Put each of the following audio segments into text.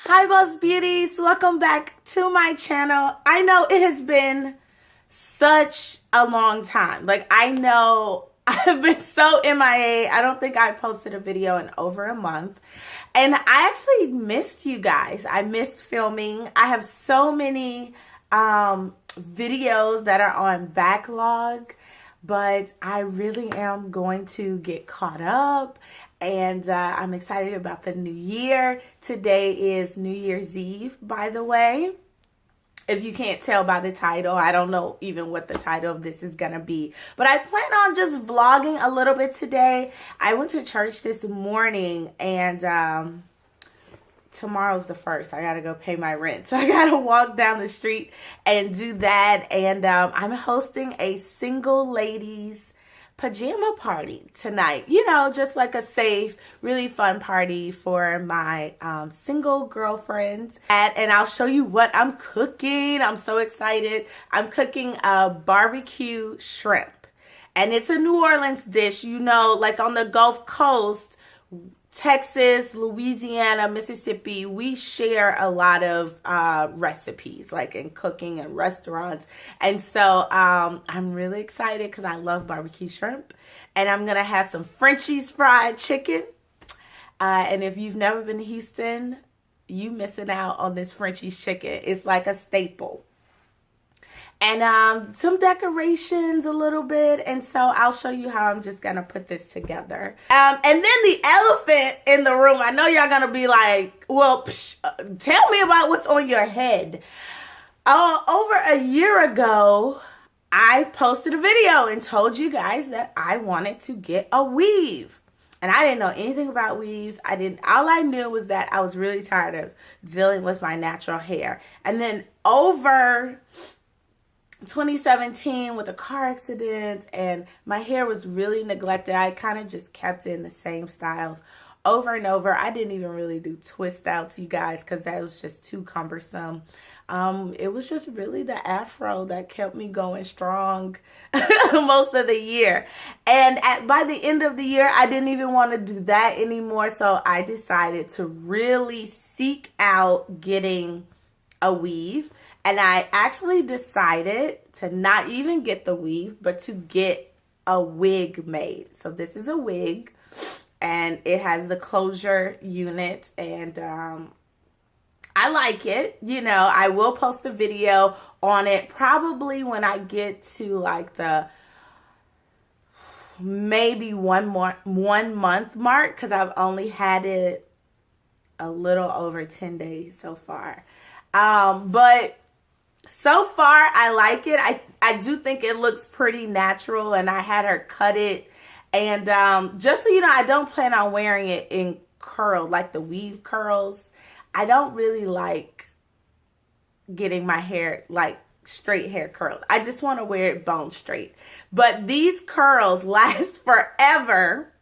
Hi Boss Beauties, welcome back to my channel. I know it has been such a long time. I know I've been so MIA. I don't think I posted a video in over a month. And I actually missed you guys. I missed filming. I have so many videos that are on backlog, but I really am going to get caught up. And I'm excited about the new year. Today is New Year's Eve, by the way. If you can't tell by the title, I don't know even what the title of this is going to be. But I plan on just vlogging a little bit today. I went to church this morning and tomorrow's the 1st. I got to go pay my rent. So I got to walk down the street and do that. And I'm hosting a single ladies pajama party tonight. You know, just like a safe, really fun party for my single girlfriends. And I'll show you what I'm cooking. I'm so excited. I'm cooking a barbecue shrimp. And it's a New Orleans dish, you know, like on the Gulf Coast, Texas, Louisiana, Mississippi, we share a lot of recipes, like in cooking and restaurants. And so I'm really excited because I love barbecue shrimp. And I'm going to have some Frenchie's fried chicken. And if you've never been to Houston, you missing out on this Frenchie's chicken. It's like a staple. And some decorations a little bit. And so I'll show you how I'm just going to put this together. And then the elephant in the room. I know y'all going to be like, well, tell me about what's on your head. Over a year ago, I posted a video and told you guys that I wanted to get a weave. And I didn't know anything about weaves. All I knew was that I was really tired of dealing with my natural hair. And then over 2017 with a car accident and my hair was really neglected. I kind of just kept it in the same styles over and over. I didn't even really do twist outs, you guys, because that was just too cumbersome. It was just really the afro that kept me going strong most of the year. And by the end of the year, I didn't even want to do that anymore. So I decided to really seek out getting a weave. And I actually decided to not even get the weave, but to get a wig made. So this is a wig, and it has the closure unit, and I like it. You know, I will post a video on it probably when I get to like the maybe 1 month mark, because I've only had it a little over 10 days so far. But so far, I like it. I do think it looks pretty natural, and I had her cut it. And just so you know, I don't plan on wearing it in curl, like the weave curls. I don't really like getting my hair, like straight hair curled. I just want to wear it bone straight. But these curls last forever,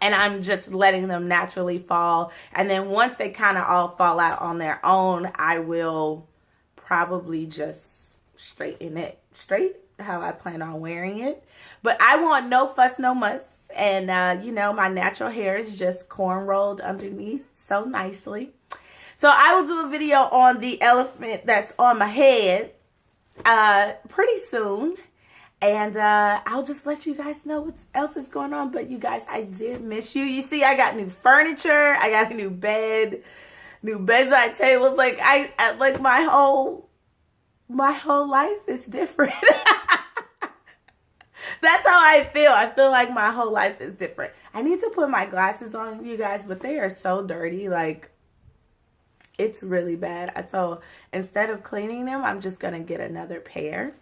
and I'm just letting them naturally fall. And then once they kind of all fall out on their own, I will probably just straighten it straight how I plan on wearing it. But I want no fuss, no muss. And, you know, my natural hair is just corn rolled underneath so nicely. So I will do a video on the elephant that's on my head pretty soon. And I'll just let you guys know what else is going on. But you guys, I did miss you. You see, I got new furniture. I got a new bed. New bedside tables. Like like my whole life is different. That's how I feel. I feel like my whole life is different. I need to put my glasses on, you guys, but they are so dirty. Like, it's really bad. So instead of cleaning them, I'm just gonna get another pair.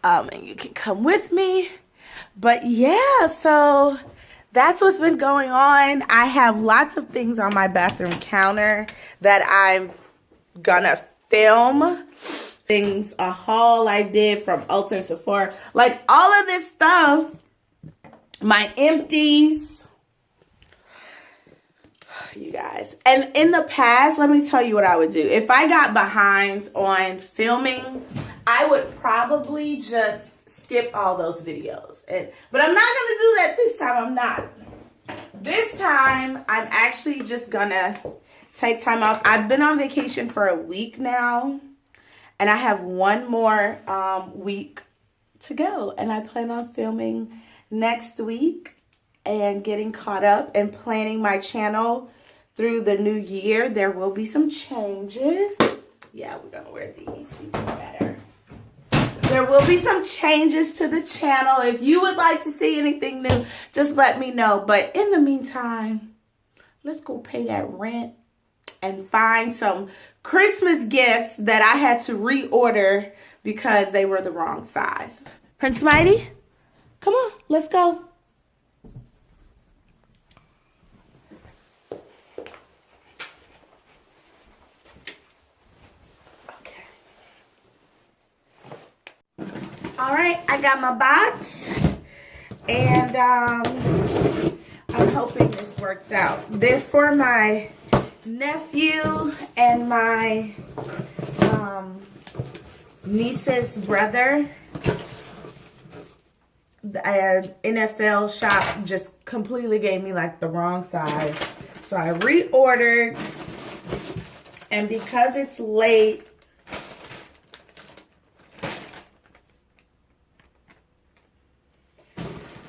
And you can come with me. But yeah, so that's what's been going on. I have lots of things on my bathroom counter that I'm gonna film. Things, a haul I did from Ulta and Sephora. Like all of this stuff, my empties, you guys. And in the past, let me tell you what I would do. If I got behind on filming, I would probably just skip all those videos. But I'm not gonna do that this time. I'm not. this time I'm actually just gonna take time off. I've been on vacation for a week now, and I have one more week to go, and I plan on filming next week and getting caught up and planning my channel through the new year. There will be some changes. Yeah, we're gonna wear these. These are better. There will be some changes to the channel. If you would like to see anything new, just let me know. But in the meantime, let's go pay that rent and find some Christmas gifts that I had to reorder because they were the wrong size. Prince Mighty, come on, let's go. All right, I got my box, and I'm hoping this works out. They're for my nephew and my niece's brother. The NFL shop just completely gave me like the wrong size, so I reordered, and because it's late,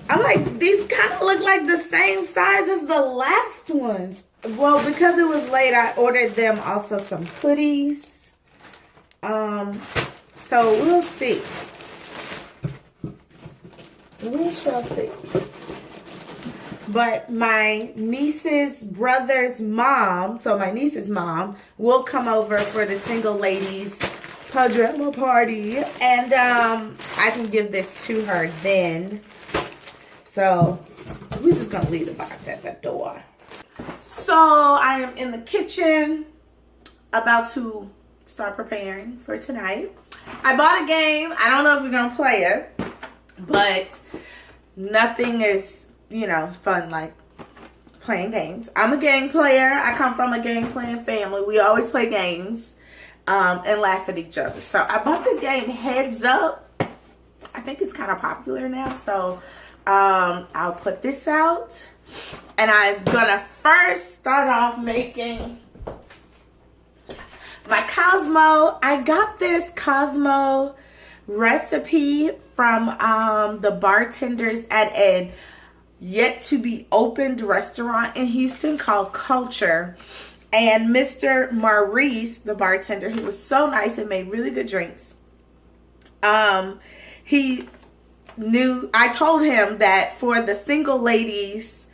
I'm like, these kind of look like the same size as the last ones. Well, because it was late, I ordered them also some hoodies. So we'll see. We shall see. But my niece's brother's mom, so my niece's mom, will come over for the single ladies pajama party. And I can give this to her then. So we're just gonna leave the box at the door. So I am in the kitchen about to start preparing for tonight. I bought a game. I don't know if we're gonna play it, but nothing is, you know, fun like playing games. I'm a game player. I come from a game playing family. We always play games and laugh at each other. So I bought this game, Heads Up. I think it's kind of popular now. So I'll put this out, and I'm gonna first start off making my Cosmo. I got this Cosmo recipe from the bartenders at a yet to be opened restaurant in Houston called Culture. And Mr. Maurice, the bartender, who was so nice and made really good drinks, I told him that for the single ladies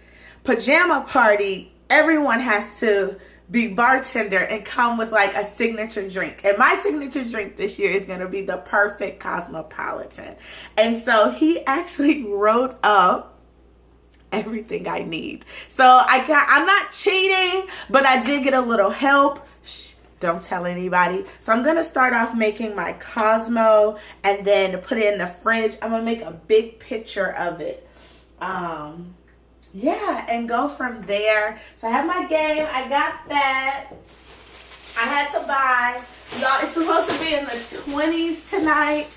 pajama party, everyone has to be bartender and come with like a signature drink. And my signature drink this year is going to be the perfect Cosmopolitan. And so he actually wrote up everything I need. So I'm not cheating, but I did get a little help. Don't tell anybody. So I'm going to start off making my Cosmo and then put it in the fridge. I'm going to make a big picture of it. Yeah, and go from there. So I have my game. I got that. I had to buy. Y'all, it's supposed to be in the 20s tonight.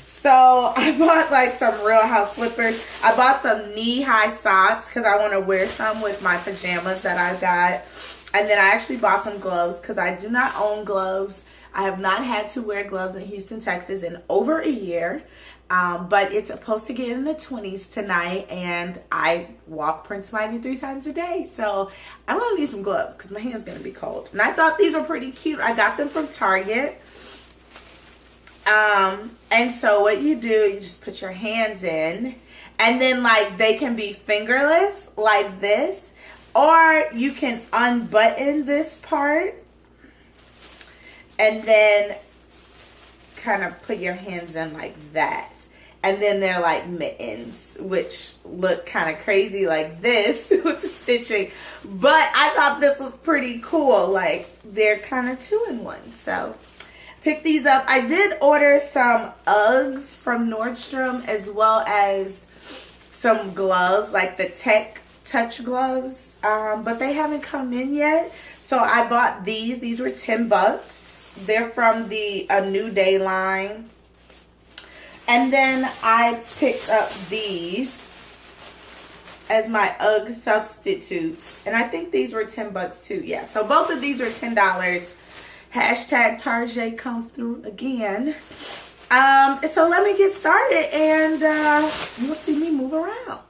So I bought like some Real House slippers. I bought some knee-high socks because I want to wear some with my pajamas that I got. And then I actually bought some gloves because I do not own gloves. I have not had to wear gloves in Houston, Texas in over a year. But it's supposed to get in the 20s tonight, and I walk Prince Mighty 3 times a day. So I'm going to need some gloves because my hand's going to be cold. And I thought these were pretty cute. I got them from Target. And so what you do, you just put your hands in, and then like they can be fingerless like this. Or you can unbutton this part and then kind of put your hands in like that. And then they're like mittens, which look kind of crazy like this with the stitching. But I thought this was pretty cool. Like they're kind of 2-in-1. So pick these up. I did order some Uggs from Nordstrom as well as some gloves, like the Tech Touch gloves. But they haven't come in yet. So I bought these. These were $10. They're from the A New Day line. And then I picked up these. as my UGG substitutes. And I think these were 10 bucks too. Yeah, so both of these are $10. Hashtag Tarjay comes through again. So let me get started and you'll see me move around.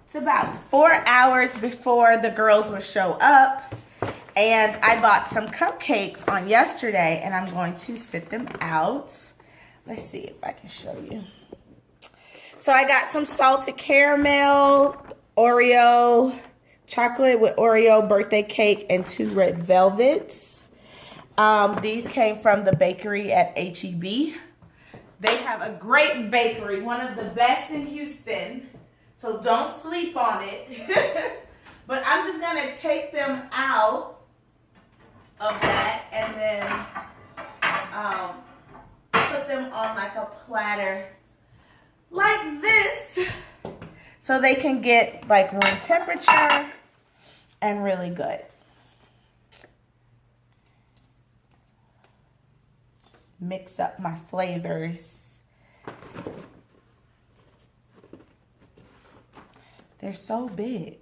It's about 4 hours before the girls will show up, and I bought some cupcakes on yesterday, and I'm going to sit them out. Let's see if I can show you. So I got some salted caramel, Oreo, chocolate with Oreo birthday cake, and 2 red velvets. These came from the bakery at H-E-B. They have a great bakery, one of the best in Houston. So don't sleep on it. But I'm just going to take them out of that and then put them on like a platter like this so they can get like room temperature and really good. Mix up my flavors. They're so big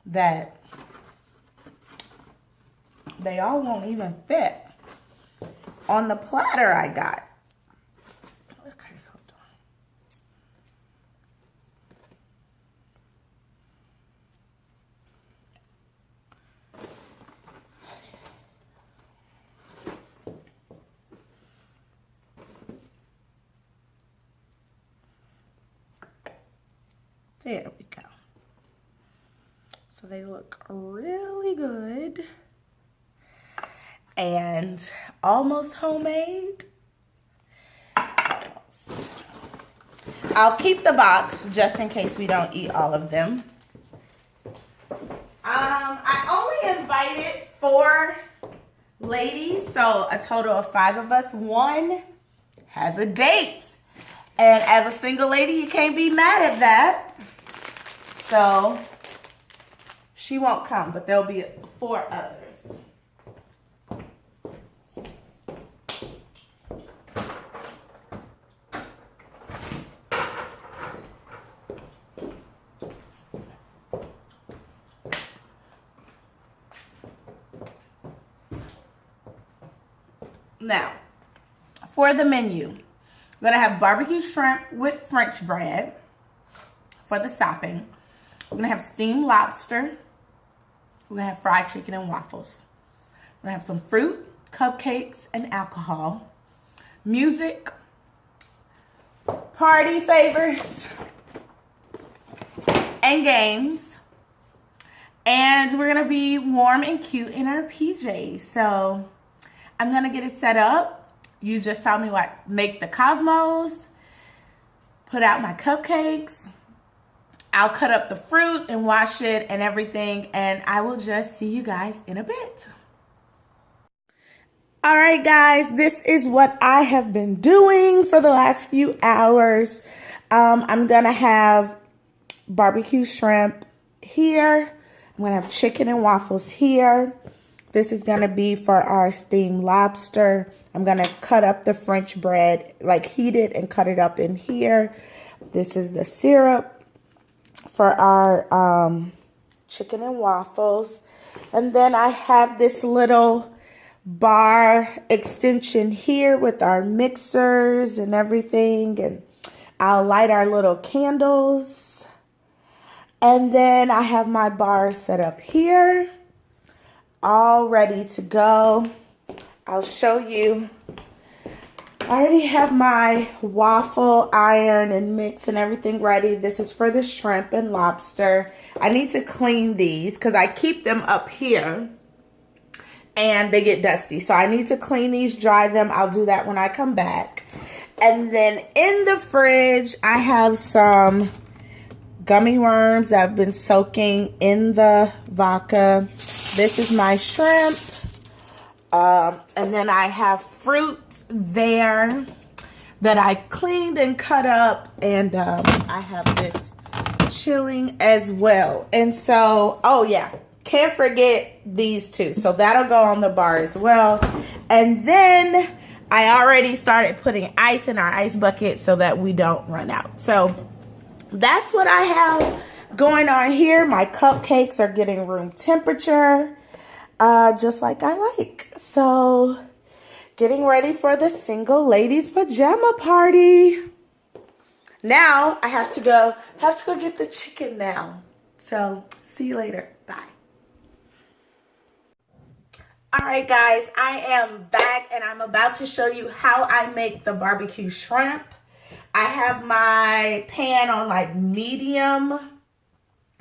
that they all won't even fit on the platter I got. Okay, hold on. There we go. So they look really good and almost homemade. I'll keep the box just in case we don't eat all of them. I only invited 4 ladies, so a total of 5 of us. 1 has a date. And as a single lady, you can't be mad at that. So she won't come, but there'll be 4 others. Now, for the menu, I'm gonna have barbecue shrimp with French bread for the sopping. We're gonna have steamed lobster. We're gonna have fried chicken and waffles. We're gonna have some fruit, cupcakes, and alcohol. Music, party favors, and games. And we're gonna be warm and cute in our PJs. So I'm gonna get it set up. You just tell me what, make the cosmos, put out my cupcakes. I'll cut up the fruit and wash it and everything, and I will just see you guys in a bit. All right, guys, this is what I have been doing for the last few hours. I'm gonna have barbecue shrimp here. I'm gonna have chicken and waffles here. This is gonna be for our steamed lobster. I'm gonna cut up the French bread, like heat it and cut it up in here. This is the syrup for our chicken and waffles. And then I have this little bar extension here with our mixers and everything. And I'll light our little candles. And then I have my bar set up here, all ready to go. I'll show you. I already have my waffle iron and mix and everything ready. This is for the shrimp and lobster. I need to clean these because I keep them up here and they get dusty. So I need to clean these, dry them. I'll do that when I come back. And then in the fridge, I have some gummy worms that have been soaking in the vodka. This is my shrimp. And then I have fruit there that I cleaned and cut up, and I have this chilling as well. And so, oh yeah, can't forget these two, so that'll go on the bar as well. And then I already started putting ice in our ice bucket so that we don't run out. So that's what I have going on here. My cupcakes are getting room temperature, just like I like. So getting ready for the single ladies pajama party. Now I have to go get the chicken now. So see you later. Bye. All right, guys, I am back and I'm about to show you how I make the barbecue shrimp. I have my pan on like medium,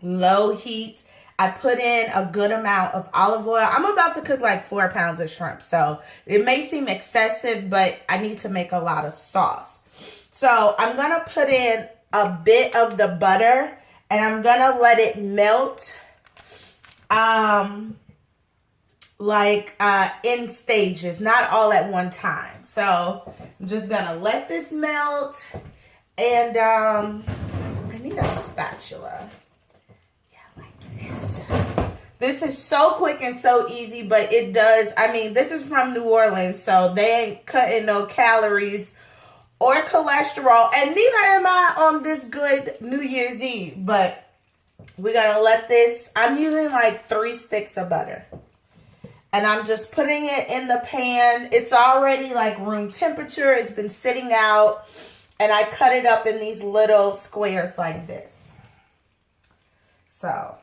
low heat. I put in a good amount of olive oil. I'm about to cook like 4 pounds of shrimp, so it may seem excessive, but I need to make a lot of sauce. So I'm going to put in a bit of the butter, and I'm going to let it melt in stages, not all at one time. So I'm just going to let this melt, and I need a spatula. This is so quick and so easy, but it does, I mean, this is from New Orleans, so they ain't cutting no calories or cholesterol, and neither am I on this good New Year's Eve, but we're gonna let this, I'm using like 3 sticks of butter, and I'm just putting it in the pan. It's already like room temperature, it's been sitting out, and I cut it up in these little squares like this. So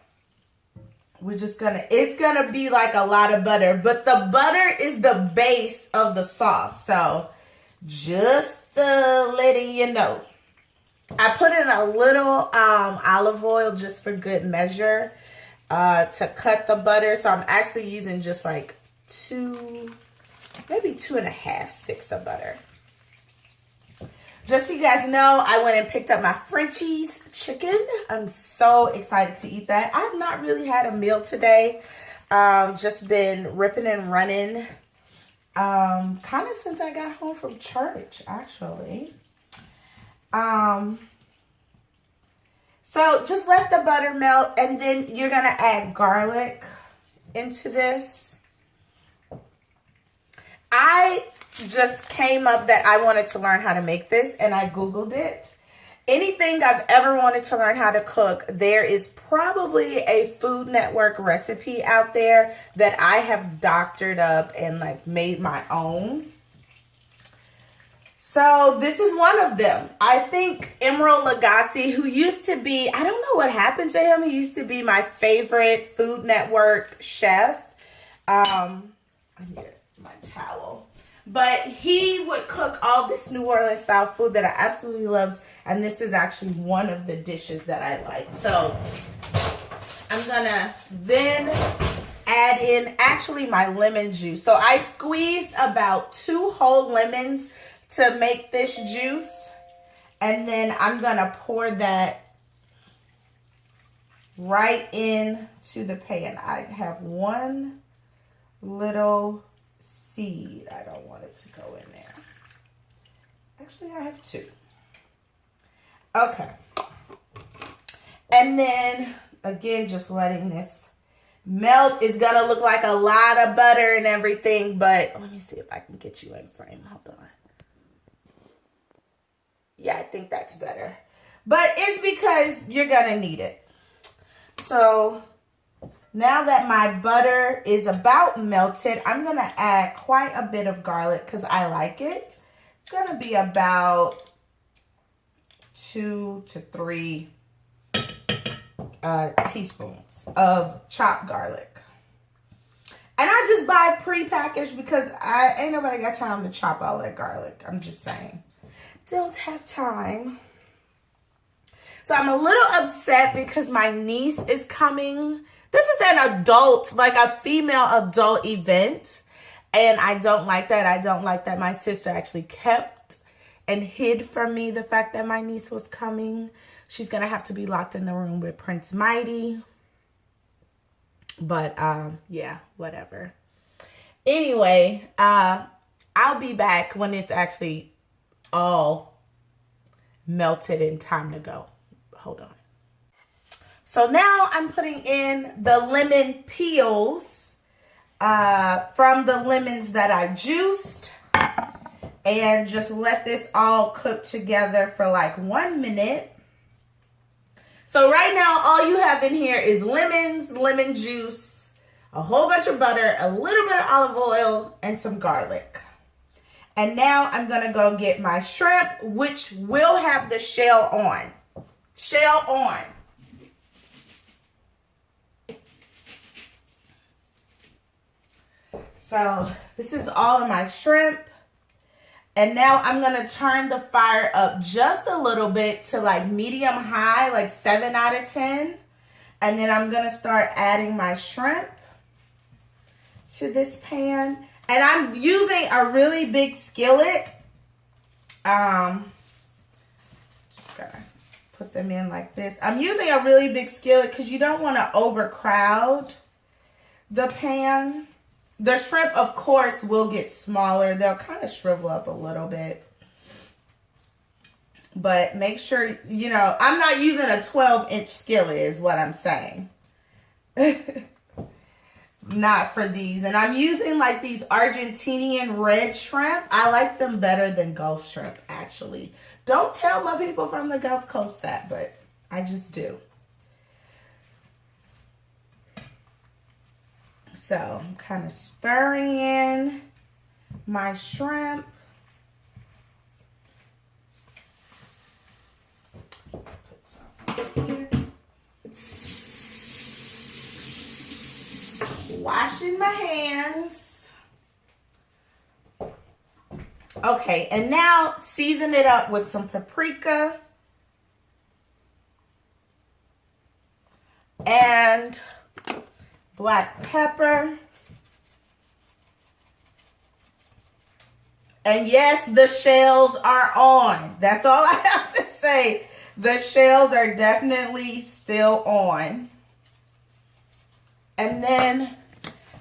we're just gonna, it's gonna be like a lot of butter, but the butter is the base of the sauce. So just letting you know. I put in a little olive oil just for good measure to cut the butter. So I'm actually using just like 2, maybe 2.5 sticks of butter. Just so you guys know, I went and picked up my Frenchies chicken. I'm so excited to eat that. I've not really had a meal today. Just been ripping and running. Kind of since I got home from church, actually. So just let the butter melt, and then you're going to add garlic into this. I just came up that I wanted to learn how to make this, and I Googled it. Anything I've ever wanted to learn how to cook, there is probably a Food Network recipe out there that I have doctored up and like made my own. So this is one of them. I think Emeril Lagasse, who used to be, I don't know what happened to him. He used to be my favorite Food Network chef. I need my towel. But he would cook all this New Orleans style food that I absolutely loved. And this is actually one of the dishes that I like. So I'm I'm gonna then add in actually my lemon juice. So I squeezed about 2 whole lemons to make this juice. And then I'm gonna pour that right into the pan. I have 1 little seed. I don't want it to go in there. Actually, I have 2. Okay. And then, again, just letting this melt. It's going to look like a lot of butter and everything, but let me see if I can get you in frame. Hold on. Yeah, I think that's better. But it's because you're going to need it. So, now that my butter is about melted, I'm going to add quite a bit of garlic because I like it. It's going to be about 2 to 3 teaspoons of chopped garlic. And I just buy pre-packaged because I ain't nobody got time to chop all that garlic. I'm just saying. Don't have time. So I'm a little upset because my niece is coming. This is an adult, like a female adult event. And I don't like that. I don't like that my sister actually kept and hid from me the fact that my niece was coming. She's going to have to be locked in the room with Prince Mighty. But, yeah, whatever. Anyway, I'll be back when it's actually all melted and time to go. Hold on. So now I'm putting in the lemon peels from the lemons that I juiced. And just let this all cook together for like 1 minute. So right now, all you have in here is lemons, lemon juice, a whole bunch of butter, a little bit of olive oil, and some garlic. And now I'm going to go get my shrimp, which will have the shell on. Shell on. So this is all of my shrimp. And now I'm going to turn the fire up just a little bit to like medium high, like 7 out of 10. And then I'm going to start adding my shrimp to this pan. And I'm using a really big skillet. Just going to put them in like this. I'm using a really big skillet because you don't want to overcrowd the pan. The shrimp, of course, will get smaller. They'll kind of shrivel up a little bit. But make sure, you know, I'm not using a 12-inch skillet is what I'm saying. Not for these. And I'm using like these Argentinian red shrimp. I like them better than Gulf shrimp, actually. Don't tell my people from the Gulf Coast that, but I just do. So I'm kind of stirring in my shrimp. Put some here. Washing my hands. Okay, and now season it up with some paprika and black pepper. And yes, the shells are on. That's all I have to say. The shells are definitely still on. And then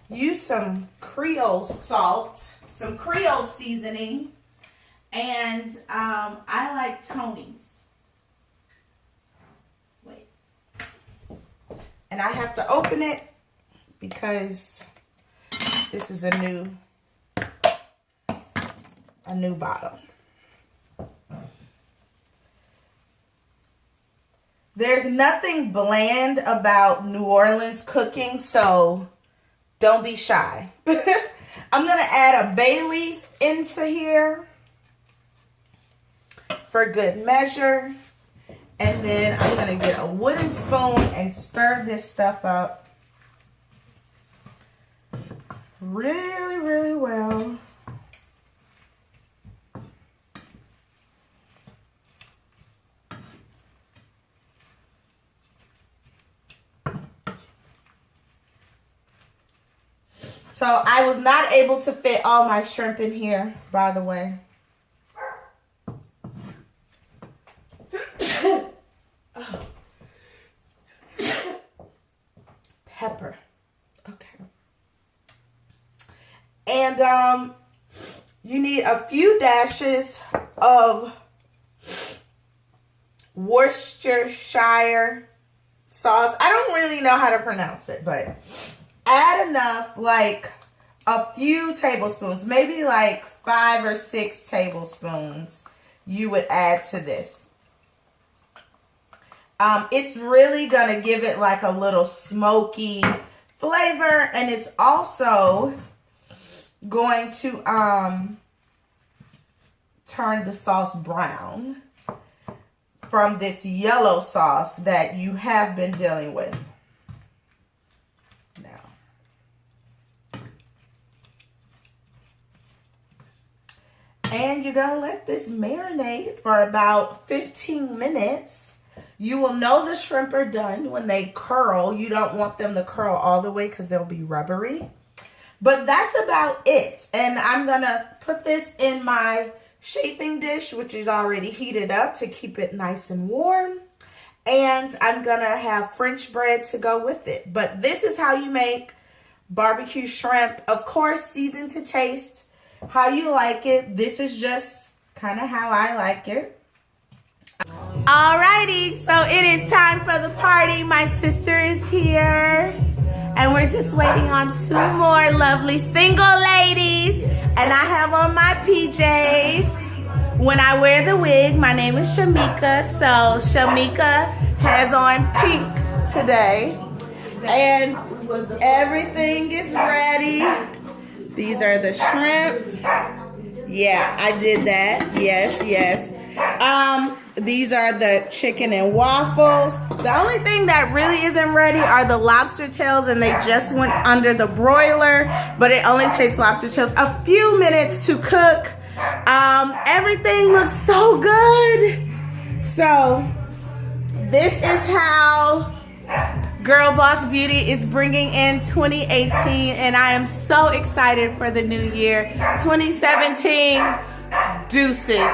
use some Creole salt, some Creole seasoning, and I like Tony's. Wait. And I have to open it because this is a new bottle. There's nothing bland about New Orleans cooking, so don't be shy. I'm going to add a bay leaf into here for good measure. And then I'm going to get a wooden spoon and stir this stuff up really, really well. So I was not able to fit all my shrimp in here, by the way. Pepper. Okay. And you need a few dashes of Worcestershire sauce. I don't really know how to pronounce it, but add enough, like a few tablespoons, maybe like 5 or 6 tablespoons you would add to this. It's really gonna give it like a little smoky flavor, and it's also going to turn the sauce brown from this yellow sauce that you have been dealing with. Now, and you're gonna let this marinate for about 15 minutes. You will know the shrimp are done when they curl. You don't want them to curl all the way because they'll be rubbery. But that's about it. And I'm going to put this in my chafing dish, which is already heated up to keep it nice and warm. And I'm going to have French bread to go with it. But this is how you make barbecue shrimp. Of course, seasoned to taste, how you like it. This is just kind of how I like it. Alrighty, so it is time for the party. My sister is here, and we're just waiting on 2 more lovely single ladies. And I have on my PJs. When I wear the wig, my name is Shamika. So Shamika has on pink today, and everything is ready. These are the shrimp. Yeah, I did that. Yes, yes. These are the chicken and waffles. The only thing that really isn't ready are the lobster tails, and they just went under the broiler, but it only takes lobster tails a few minutes to cook. Everything looks so good. So this is how Girl Boss Beauty is bringing in 2018, and I am so excited for the new year. 2017, deuces.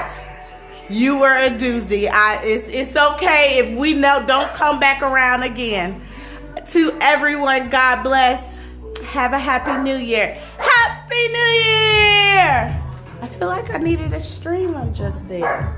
You were a doozy. It's okay if we don't come back around again. To everyone, God bless. Have a happy new year. Happy New Year! I feel like I needed a streamer just there.